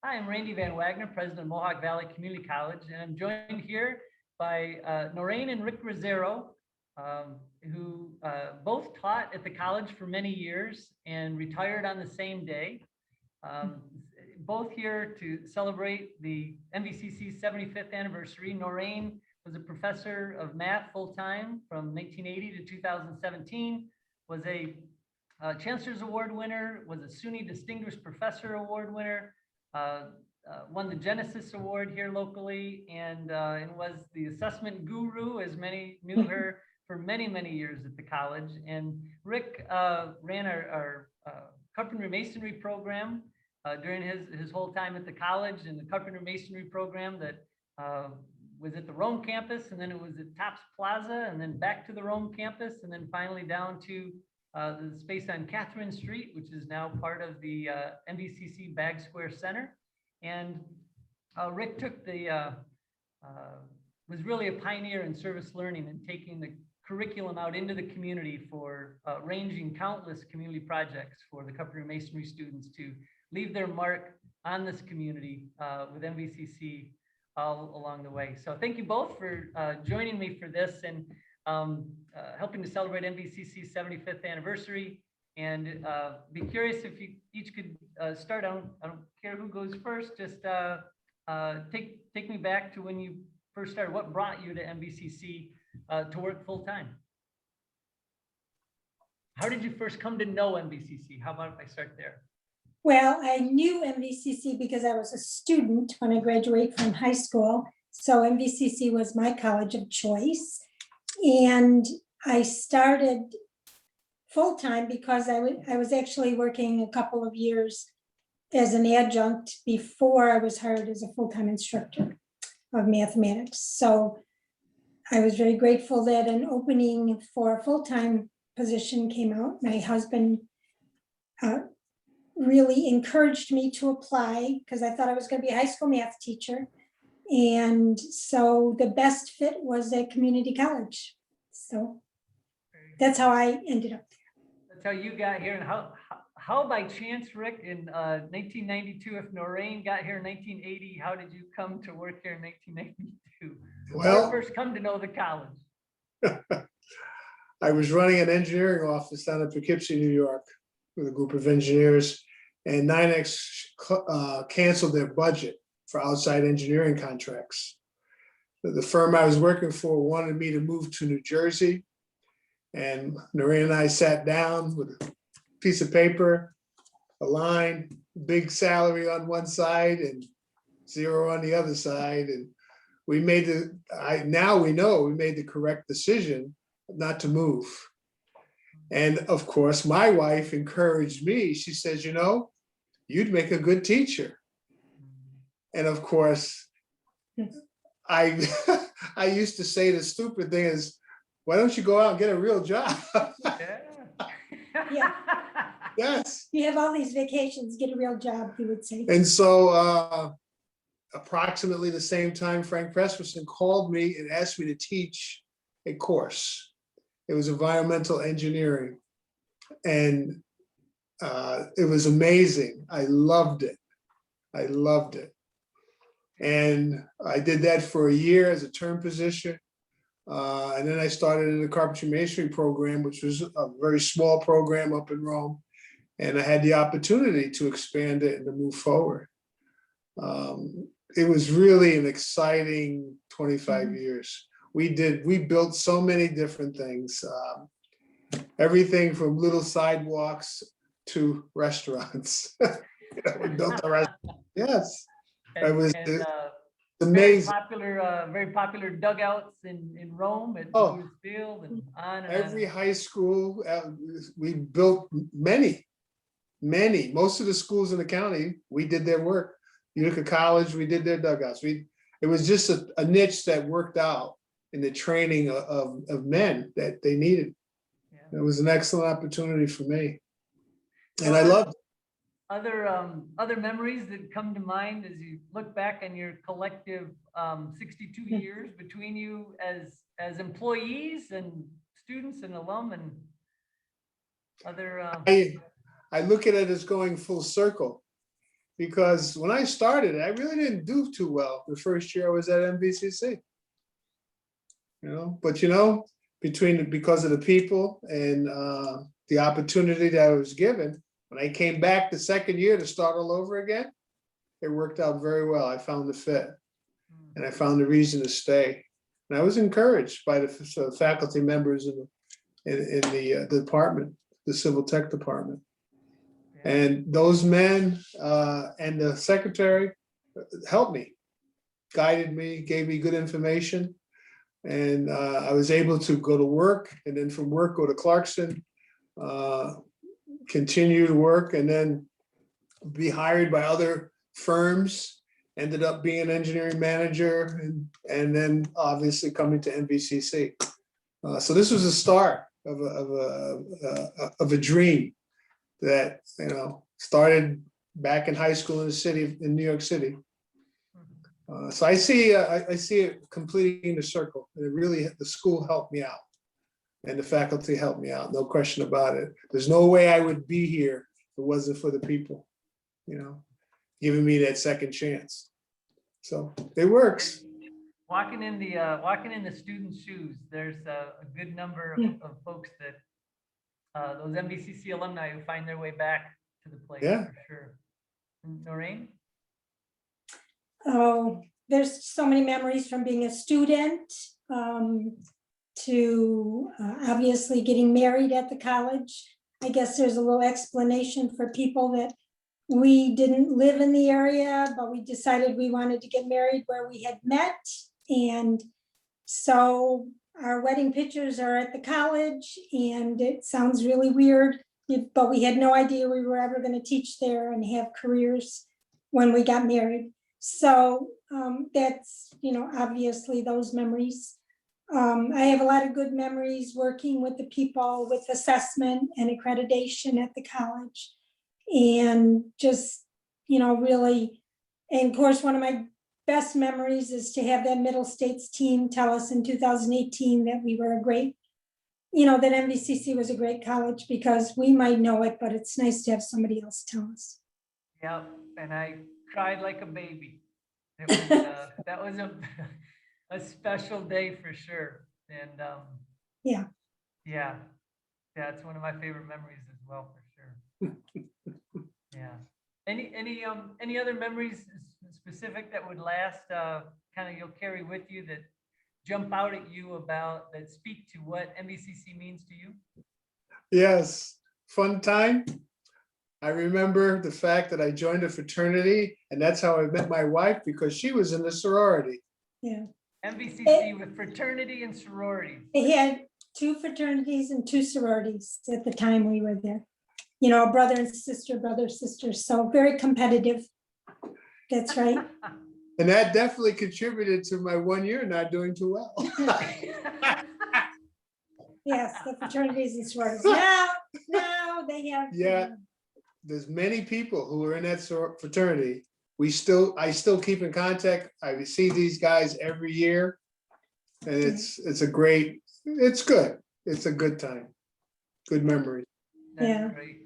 Hi, I'm Randy Van Wagner, President of Mohawk Valley Community College, and I'm joined here by Norayne and Rick Rosero, who both taught at the college for many years and retired on the same day. Um, Both here to celebrate the MVCC's 75th anniversary. Norayne was a professor of math full-time from 1980 to 2017, was a Chancellor's Award winner, was a SUNY Distinguished Professor Award winner, uh, won the Genesis Award here locally, and was the assessment guru, as many knew her for many, many years at the college. And Rick ran our carpentry masonry program during his whole time at the college, and the carpentry masonry program that was at the Rome campus, and then it was at Tops Plaza, and then back to the Rome campus, and then finally down to the space on Catherine Street, which is now part of the MVCC Bag Square Center. And Rick took was really a pioneer in service learning and taking the curriculum out into the community for ranging countless community projects for the carpentry masonry students to leave their mark on this community with MVCC all along the way. So thank you both for joining me for this and helping to celebrate MVCC's 75th anniversary. And be curious if you each could start. I don't care who goes first. Just take me back to when you first started. What brought you to MVCC to work full time? How did you first come to know MVCC? How about if I start there? Well, I knew MVCC because I was a student when I graduated from high school. So MVCC was my college of choice. And I started full-time because I was actually working a couple of years as an adjunct before I was hired as a full-time instructor of mathematics. So I was very grateful that an opening for a full-time position came out. My husband really encouraged me to apply because I thought I was going to be a high school math teacher. And so the best fit was at community college. So that's how I ended up there. That's how you got here. And how by chance, Rick, in 1992, if Norayne got here in 1980, how did you come to work here in 1992? Well, or first come to know the college? I was running an engineering office down in Poughkeepsie, New York, with a group of engineers, and 9X canceled their budget for outside engineering contracts. The firm I was working for wanted me to move to New Jersey, and Norayne and I sat down with a piece of paper, a line, big salary on one side and zero on the other side, and we made now we know we made the correct decision not to move. And of course, my wife encouraged me. She says, you know, you'd make a good teacher. And of course, I used to say the stupid thing is, why don't you go out and get a real job? Yeah. Yes. You have all these vacations, get a real job, he would say. And so approximately the same time, Frank Presperson called me and asked me to teach a course. It was environmental engineering. And it was amazing. I loved it. I loved it. And I did that for a year as a term position. And then I started in the carpentry masonry program, which was a very small program up in Rome. And I had the opportunity to expand it and to move forward. It was really an exciting 25 years. We built so many different things. Everything from little sidewalks to restaurants. We built a restaurant. Yes. It was amazing. Very popular dugouts in Rome at Oh, Field and on and every on. high school, we built many. Most of the schools in the county, we did their work. Utica College, we did their dugouts. It was just a niche that worked out in the training of men that they needed. Yeah. It was an excellent opportunity for me. And I loved it. Other memories that come to mind as you look back on your collective 62 years between you as employees and students and alum and other. I look at it as going full circle, because when I started, I really didn't do too well the first year I was at MVCC. But because of the people and the opportunity that I was given, when I came back the second year to start all over again, it worked out very well. I found the fit and I found the reason to stay. And I was encouraged by the faculty members in the department, the civil tech department. And those men and the secretary helped me, guided me, gave me good information. And I was able to go to work, and then from work, go to Clarkson, continue to work, and then be hired by other firms. Ended up being an engineering manager, and then obviously coming to MVCC. So this was a start of a dream that started back in high school in New York City. So I see it completing the circle. And the school helped me out, and the faculty helped me out. No question about it. There's no way I would be here if it wasn't for the people, giving me that second chance. So it works. Walking in the students' shoes, there's a good number of folks that those MVCC alumni who find their way back to the place. Yeah. For sure. Norayne? Oh, there's so many memories from being a student to obviously getting married at the college. I guess there's a little explanation for people that we didn't live in the area, but we decided we wanted to get married where we had met. And so our wedding pictures are at the college, and it sounds really weird, but we had no idea we were ever going to teach there and have careers when we got married. So that's, obviously those memories. I have a lot of good memories working with the people with assessment and accreditation at the college. And just, really, and of course, one of my best memories is to have that Middle States team tell us in 2018 that we were a great, that MVCC was a great college, because we might know it, but it's nice to have somebody else tell us. Yeah, and I cried like a baby. It was, that was a special day for sure. And Yeah, it's one of my favorite memories as well, for sure. Yeah. Any other memories specific that would last, kind of you'll carry with you, that jump out at you that speak to what MVCC means to you? Yes, fun time. I remember the fact that I joined a fraternity, and that's how I met my wife, because she was in the sorority. yeah. MVCC with fraternity and sorority. They had 2 fraternities and 2 sororities at the time we were there. Brother and sister. So very competitive. That's right. And that definitely contributed to my 1 year not doing too well. Yes, the fraternities and sororities. Now they have. Yeah, there's many people who are in that fraternity. I still keep in contact. I see these guys every year, and it's good. It's a good time. Good memory. That's great.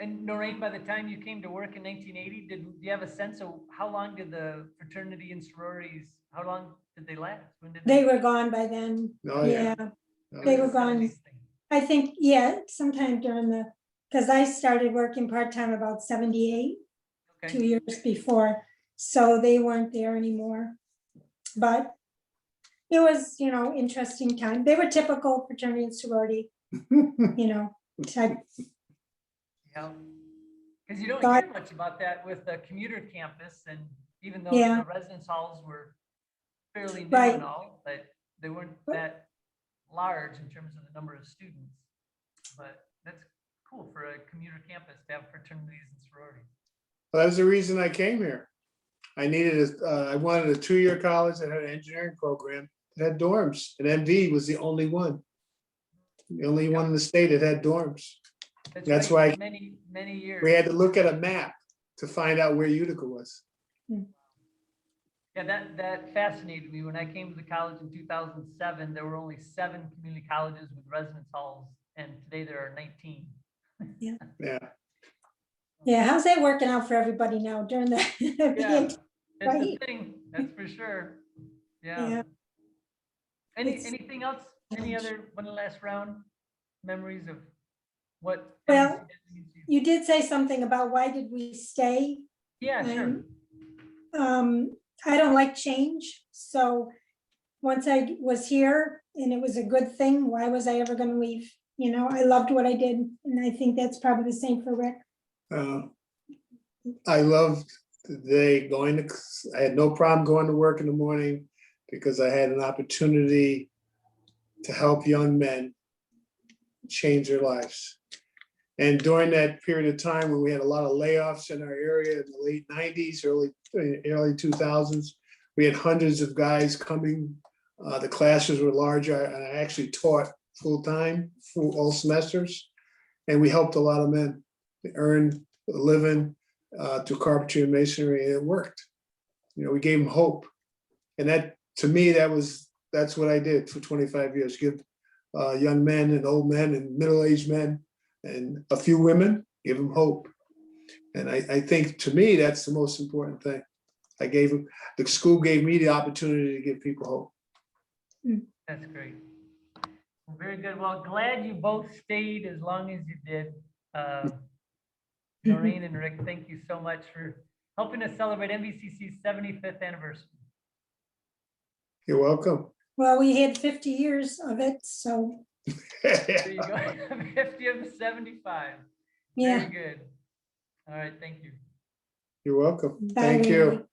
And Norayne, by the time you came to work in 1980, do you have a sense of how long did the fraternity and sororities, how long did they last? When did They were gone by then. Oh, yeah. They were gone. I think, sometime because I started working part-time about 78, Okay. 2 years before. So they weren't there anymore. But it was, interesting time. They were typical fraternity and sorority, type. Yeah, because you don't hear much about that with the commuter campus, and even though the residence halls were fairly new and all, but they weren't that large in terms of the number of students. But that's cool for a commuter campus to have fraternities and sororities. Well, that was the reason I came here. I wanted a 2-year college that had an engineering program that had dorms, and MV was the only one. The only one in the state that had dorms. That's why many years we had to look at a map to find out where Utica was. Yeah, that fascinated me. When I came to the college in 2007, there were only 7 community colleges with residence halls, and today there are 19. Yeah. Yeah, how's that working out for everybody now during the? Yeah, it's a Right. thing, that's for sure. Yeah. Yeah. It's- Anything else? Any other one last round memories of what? Well, NBC means to you? You did say something about why did we stay? Yeah, sure. And I don't like change, so once I was here and it was a good thing, why was I ever gonna leave? You know, I loved what I did, and I think that's probably the same for Rick. Uh, I loved the day going to, I had no problem going to work in the morning because I had an opportunity to help young men change their lives. And during that period of time when we had a lot of layoffs in our area in the late 90s, early 2000s, we had hundreds of guys coming. The classes were larger, and I actually taught full-time, full all semesters. And we helped a lot of men earn a living through carpentry and masonry, and it worked. You know, we gave them hope. And that, to me, that's what I did for 25 years, give young men and old men and middle-aged men and a few women, give them hope. And I think, to me, that's the most important thing. The school gave me the opportunity to give people hope. That's great. Well, very good. Well, glad you both stayed as long as you did. Noreen and Rick, thank you so much for helping us celebrate MVCC's 75th anniversary. You're welcome. Well, we had 50 years of it, so There you go. 50 of 75. yeah. Very good. All right, thank you. You're welcome. Bye, Thank you. Randy.